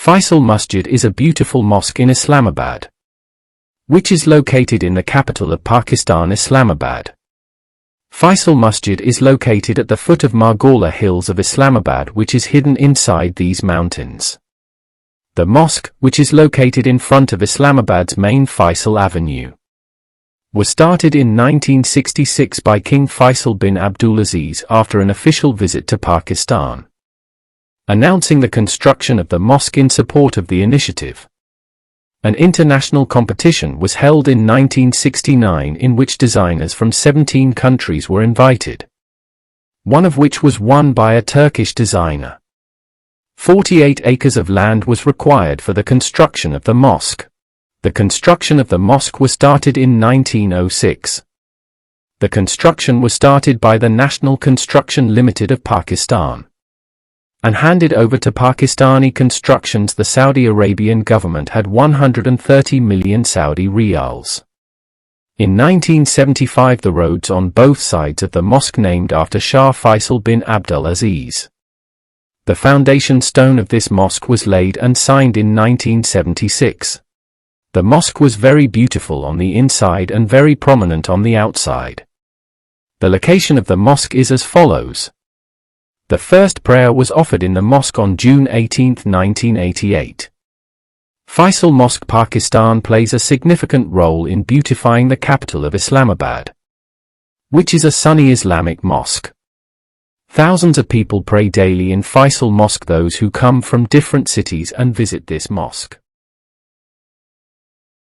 Faisal Masjid is a beautiful mosque in Islamabad, which is located in the capital of Pakistan, Islamabad. Faisal Masjid is located at the foot of Margalla Hills of Islamabad, which is hidden inside these mountains. The mosque, which is located in front of Islamabad's main Faisal Avenue, was started in 1966 by King Faisal bin Abdulaziz after an official visit to Pakistan, announcing the construction of the mosque in support of the initiative. An international competition was held in 1969 in which designers from 17 countries were invited, one of which was won by a Turkish designer. 48 acres of land was required for the construction of the mosque. The construction of the mosque was started in 1906. The construction was started by the National Construction Limited of Pakistan and handed over to Pakistani Constructions. The Saudi Arabian government had 130 million Saudi riyals. In 1975 the roads on both sides of the mosque named after Shah Faisal bin Abdulaziz. The foundation stone of this mosque was laid and signed in 1976. The mosque was very beautiful on the inside and very prominent on the outside. The location of the mosque is as follows. The first prayer was offered in the mosque on June 18, 1988. Faisal Mosque Pakistan plays a significant role in beautifying the capital of Islamabad, which is a Sunni Islamic mosque. Thousands of people pray daily in Faisal Mosque. Those who come from different cities and visit this mosque